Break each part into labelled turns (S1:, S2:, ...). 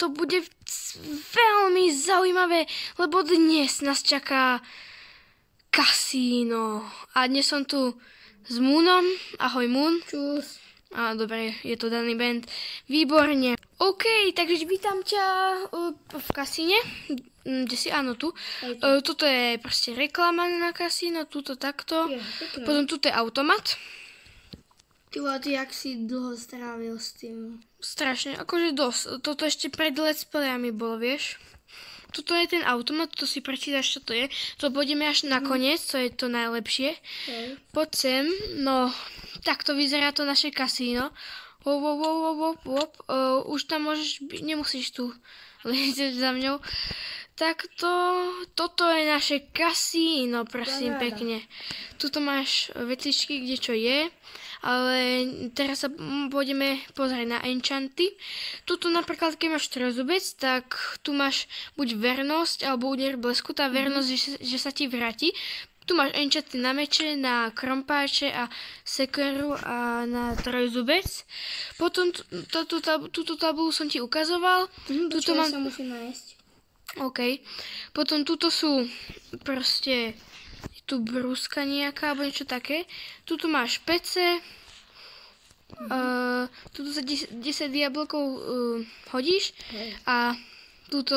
S1: to bude veľmi zaujímavé, lebo dnes nás čaká kasíno. A dnes som tu s Moonom. Ahoj Moon.
S2: Čus.
S1: A dobre, je to daný band. Výborne. OK, takže vítam ťa v kasíne. Kde si? Áno, tu. Toto je proste reklama na kasíno, tuto takto. Potom tuto je automat.
S2: Ty, jak si dlho strávil s tým?
S1: Strašne, akože dosť. Toto ešte pred let's playami bolo, vieš. Toto je ten automat, to si prečítaš, čo to je. To pôjdeme až na koniec, to je to najlepšie. Poď sem, no, takto vyzerá to naše kasíno. Už tam môžeš, nemusíš tu ležieť za mňou. Takto, toto je naše kasíno, prosím pekne. Tuto máš vecičky, kde čo je. Ale teraz sa pôjdeme pozrieť na enchanty. Tuto napríklad, keď máš trojuzubec, tak tu máš buď vernosť, alebo úder blesku. Tá vernosť, že sa ti vráti. Tu máš enchanty na meče, na krompáče a sekeru a na trojuzubec. Potom túto tabulu som ti ukazoval. Tuto
S2: mám... sa musím nájsť.
S1: OK. Potom tuto sú proste... tu brúska nejaká, alebo niečo také. Tuto máš pece. Tuto sa 10 jablkov hodíš. A tuto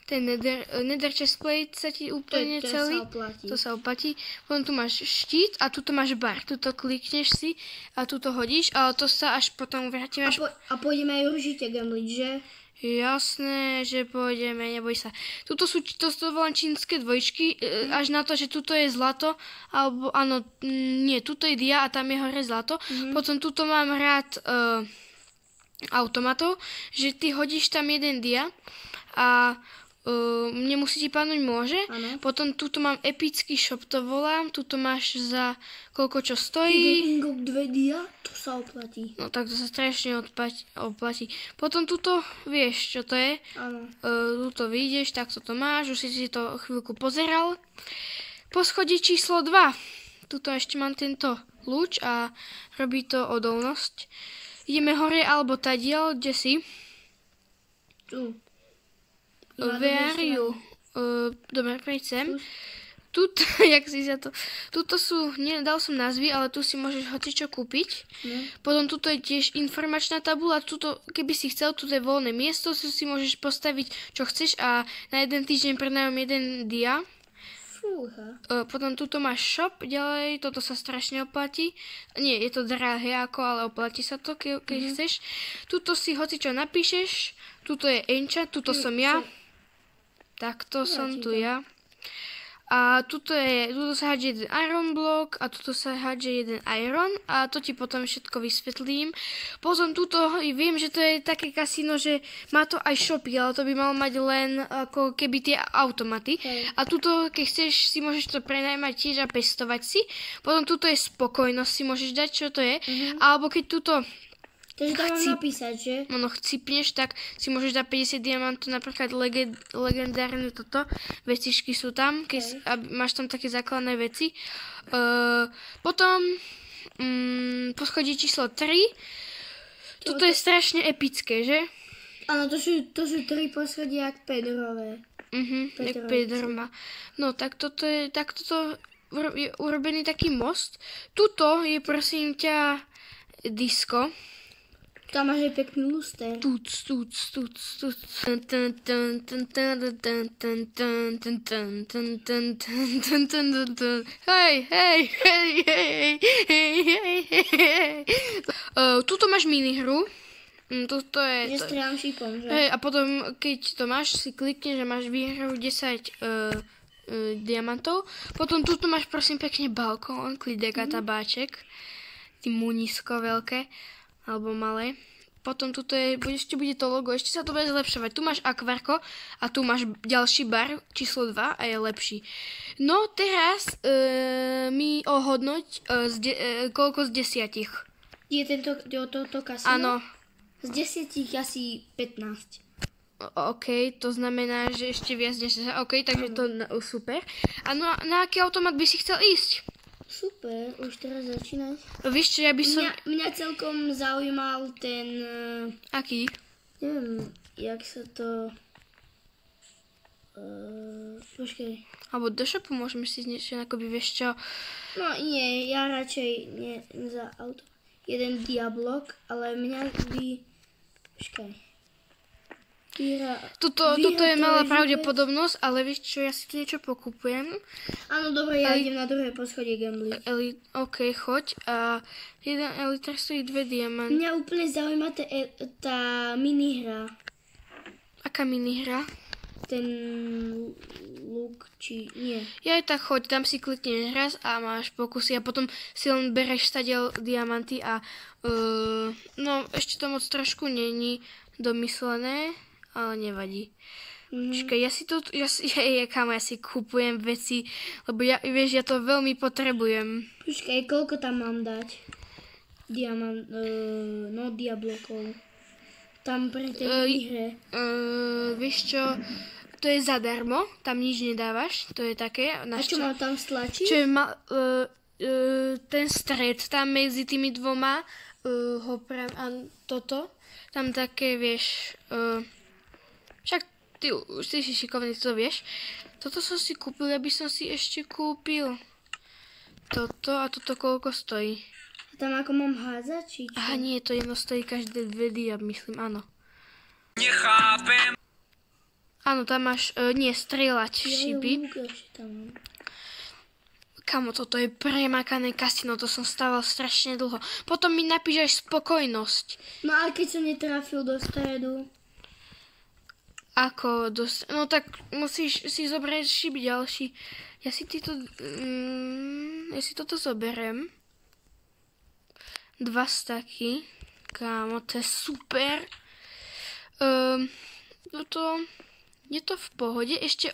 S1: ten nether chestplate sa ti úplne celý. To sa oplatí. Potom tu máš štít a tuto máš bar. Tuto klikneš si a tuto hodíš. Ale to sa až potom vrátime.
S2: A pôjdeme aj určite gambliť, že?
S1: Jasné, že pôjdeme, neboj sa. Tuto sú, to volám čínske dvojčky, až na to, že tuto je zlato, alebo áno, nie, tuto je dia a tam je hore zlato. Potom tuto mám rád automatov, že ty hodíš tam jeden dia a nemusí ti padnúť môže. Ano. Potom tuto mám epický shop, to volám, tuto máš za koľko čo stojí.
S2: 1 ingok, 2 dia, to sa oplatí.
S1: No tak to sa strašne oplatí. Potom tuto, vieš čo to je?
S2: Áno.
S1: Tuto vyjdeš, tak toto máš, už si to chvíľku pozeral. Po schodí číslo 2. Tuto ešte mám tento lúč a robí to odolnosť. Ideme hore alebo tadiaľ, kde si?
S2: Tu.
S1: Where are you? Dobre, preď sem. Tuto, jak si za to... Tuto sú, nedal som názvy, ale tu si môžeš hocičo kúpiť. Potom tuto je tiež informačná tabula. Tuto, keby si chcel, tuto je voľné miesto, tu si môžeš postaviť, čo chceš a na jeden týždeň prenajom jeden dia. Potom tuto máš shop, ďalej, toto sa strašne oplatí. Nie, je to drahé ako, ale oplatí sa to, keď chceš. Tuto si hocičo napíšeš, tuto je enchant, tuto som ja. Takto som tu ja. A tuto sa hádže jeden iron block a tuto sa hádže jeden iron a to ti potom všetko vysvetlím. Potom tuto viem, že to je také kasíno, že má to aj shopy, ale to by malo mať len ako keby tie automaty. A tuto, keď chceš, si môžeš to prenajmať tiež a pestovať si. Potom tuto je spokojnosť, si môžeš dať, čo to je. Alebo keď tuto...
S2: Takže to mám napísať, že?
S1: No chcipneš, tak si môžeš dať 50 diamantov, napríklad legendárne toto. Vecičky sú tam, keď máš tam také základné veci. Potom poschodí číslo 3. Toto je strašne epické, že?
S2: Áno, to sú 3 poschodia jak Pedrové.
S1: Jak Pedro má. No tak toto je urobený taký most. Tuto je prosím ťa disco.
S2: Tam máš aj pekný luster.
S1: Tuc. Hej. Tuto máš minihru. Toto je...
S2: Je strieľam šípom, že?
S1: Hej, a potom, keď to máš, si klikneš, že máš výhru 10 diamantov. Potom tuto máš prosím pekne balkón, klidek a tabáček. Ty munisko veľké. Alebo malé. Potom tuto ešte bude to logo, ešte sa to bude zlepšovať. Tu máš akvarko a tu máš ďalší bar, číslo 2 a je lepší. No teraz mi ohodnoť koľko z 10.
S2: Je toto kasino?
S1: Áno.
S2: Z 10 asi 15.
S1: OK, to znamená, že ešte viac než... OK, takže to super. A na aký automat by si chcel ísť?
S2: Super, už teraz začínať.
S1: Vieš čo, ja by som...
S2: Mňa celkom zaujímal ten...
S1: Aký?
S2: Neviem, jak sa to... počkej.
S1: Alebo do shopu môžeme si niečo akoby, vieš čo.
S2: No nie, ja radšej nie za auto. Jeden diablok, ale mňa by... Počkaj.
S1: Toto je malá pravdepodobnosť, ale vieš čo, ja si tu niečo pokupujem.
S2: Áno, dobre, ja idem na druhé poschodie gambling.
S1: OK, choď. A jeden elitár stojí 2 diamanty.
S2: Mňa úplne zaujíma tá minihra.
S1: Aká minihra?
S2: Ten luk, či nie.
S1: Ja aj tak choď, tam si klikneš raz a máš pokusy a potom si len bereš stadiaľ diamanty a no ešte to moc trošku není domyslené, ale nevadí. Čakaj, ja si kupujem veci, lebo ja to veľmi potrebujem.
S2: Počkaj, koľko tam mám dať? Diablokov. Tam pri tej hre.
S1: Vieš čo, to je zadarmo, tam nič nedávaš, to je také.
S2: A čo mám tam stlačiť?
S1: Čo je ten stred tam medzi tými dvoma, a toto, tam také, vieš, však ty už si šikovný, to vieš. Toto som si kúpil, ja by som si ešte kúpil toto a toto koľko stojí.
S2: Tam ako mám hádzať, či čo?
S1: Aha, nie, to jedno stojí každé 2 diab, myslím, áno.
S3: Nechápem.
S1: Áno, tam máš, strieľať šípy. Kamo, toto je premakané kasino, to som stával strašne dlho. Potom mi napíš aj spokojnosť.
S2: No ale keď som netrafil do stredu?
S1: Ako do stredu? No tak musíš si zobrať šíp ďalší. Ja si toto zoberiem. 2 staky. Kámo, to je super. Je to v pohode. Ešte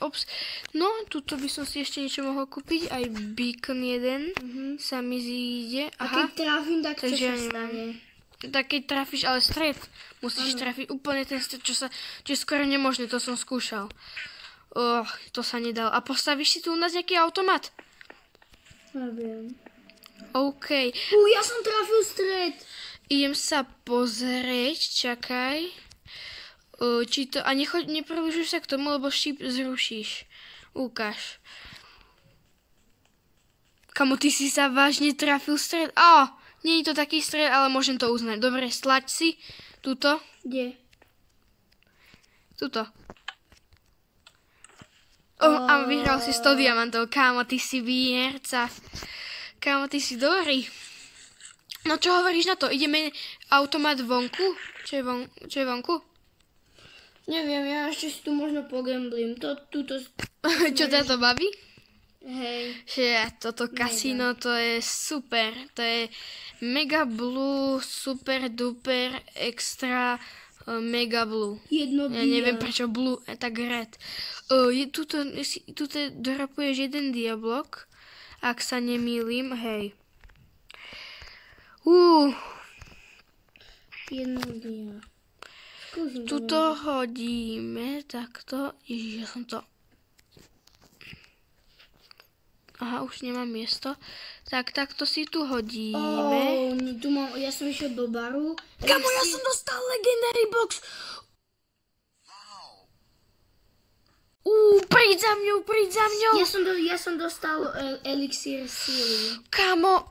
S1: no, tuto by som si ešte niečo mohol kúpiť. Aj beacon jeden sa mi zíde.
S2: Aha. A keď trafím, tak čo sa stane?
S1: Tak keď trafíš, ale stred. Musíš trafiť úplne ten stred, čo je skoro nemožné. To som skúšal. To sa nedalo. A postavíš si tu u nás nejaký automat?
S2: Neviem.
S1: OK.
S2: Ja som trafil stred.
S1: Idem sa pozrieť, čakaj. Či to... A nepribližuj sa k tomu, lebo šíp zrušíš. Ukáž. Kamo, ty si sa vážne trafil stred? Nie je to taký stred, ale môžem to uznať. Dobre, stlač si. Tuto.
S2: Kde?
S1: Tuto. A vyhral si 100 diamantov. Kámo, ty si výherca. Kámo, ty si dobrý. No čo hovoríš na to? Ideme automat vonku? Čo je vonku?
S2: Neviem, ja ešte si tu možno pogamblím.
S1: Čo ťa to baví?
S2: Hej.
S1: Toto kasíno, to je super. To je mega blue, super duper, extra mega blue.
S2: Jedno
S1: ja neviem prečo blue, tak red. Tuto dropuješ jeden diablok, ak sa nemýlim, hej.
S2: Jedno dia.
S1: Tuto hodíme takto. Ježiš, ja som to... Aha, už nemám miesto. Tak, takto si tu hodíme.
S2: Ja som išiel do baru.
S1: Kamo, ja som dostal legendary box. Príď za mňou.
S2: Ja som dostal elixír síly.
S1: Kamo,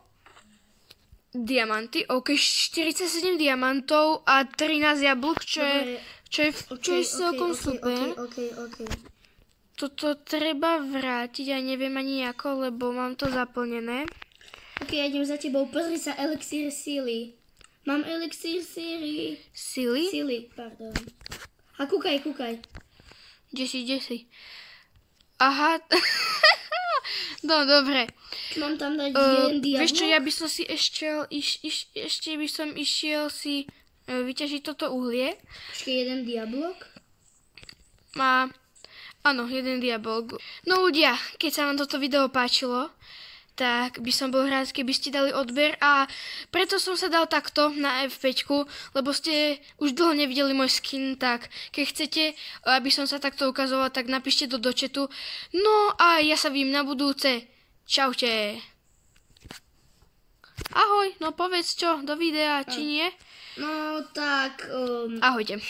S1: diamanty, OK, 47 diamantov a 13 jablk, čo je celkom super.
S2: OK.
S1: Toto treba vrátiť a neviem ani ako, lebo mám to zaplnené.
S2: OK, ja idem za tebou. Pozri sa, elixír síly. Mám elixír síly.
S1: Síly?
S2: Síly, pardon. A kúkaj.
S1: Kde si? Aha. No, dobre.
S2: Mám tam dať jeden diablok.
S1: Vieš čo, ja by som si ešte by som išiel si vyťažiť toto uhlie.
S2: Ešte jeden diablok?
S1: Áno, jeden diablok. No ľudia, keď sa vám toto video páčilo, tak by som bol rád, keby ste dali odber a preto som sa dal takto na F5, lebo ste už dlho nevideli môj skin, tak keď chcete, aby som sa takto ukazoval, tak napíšte to do chatu. No a ja sa vidím na budúce. Čaute. Ahoj, no povedz čo, do videa, či nie?
S2: No tak...
S1: Ahojte.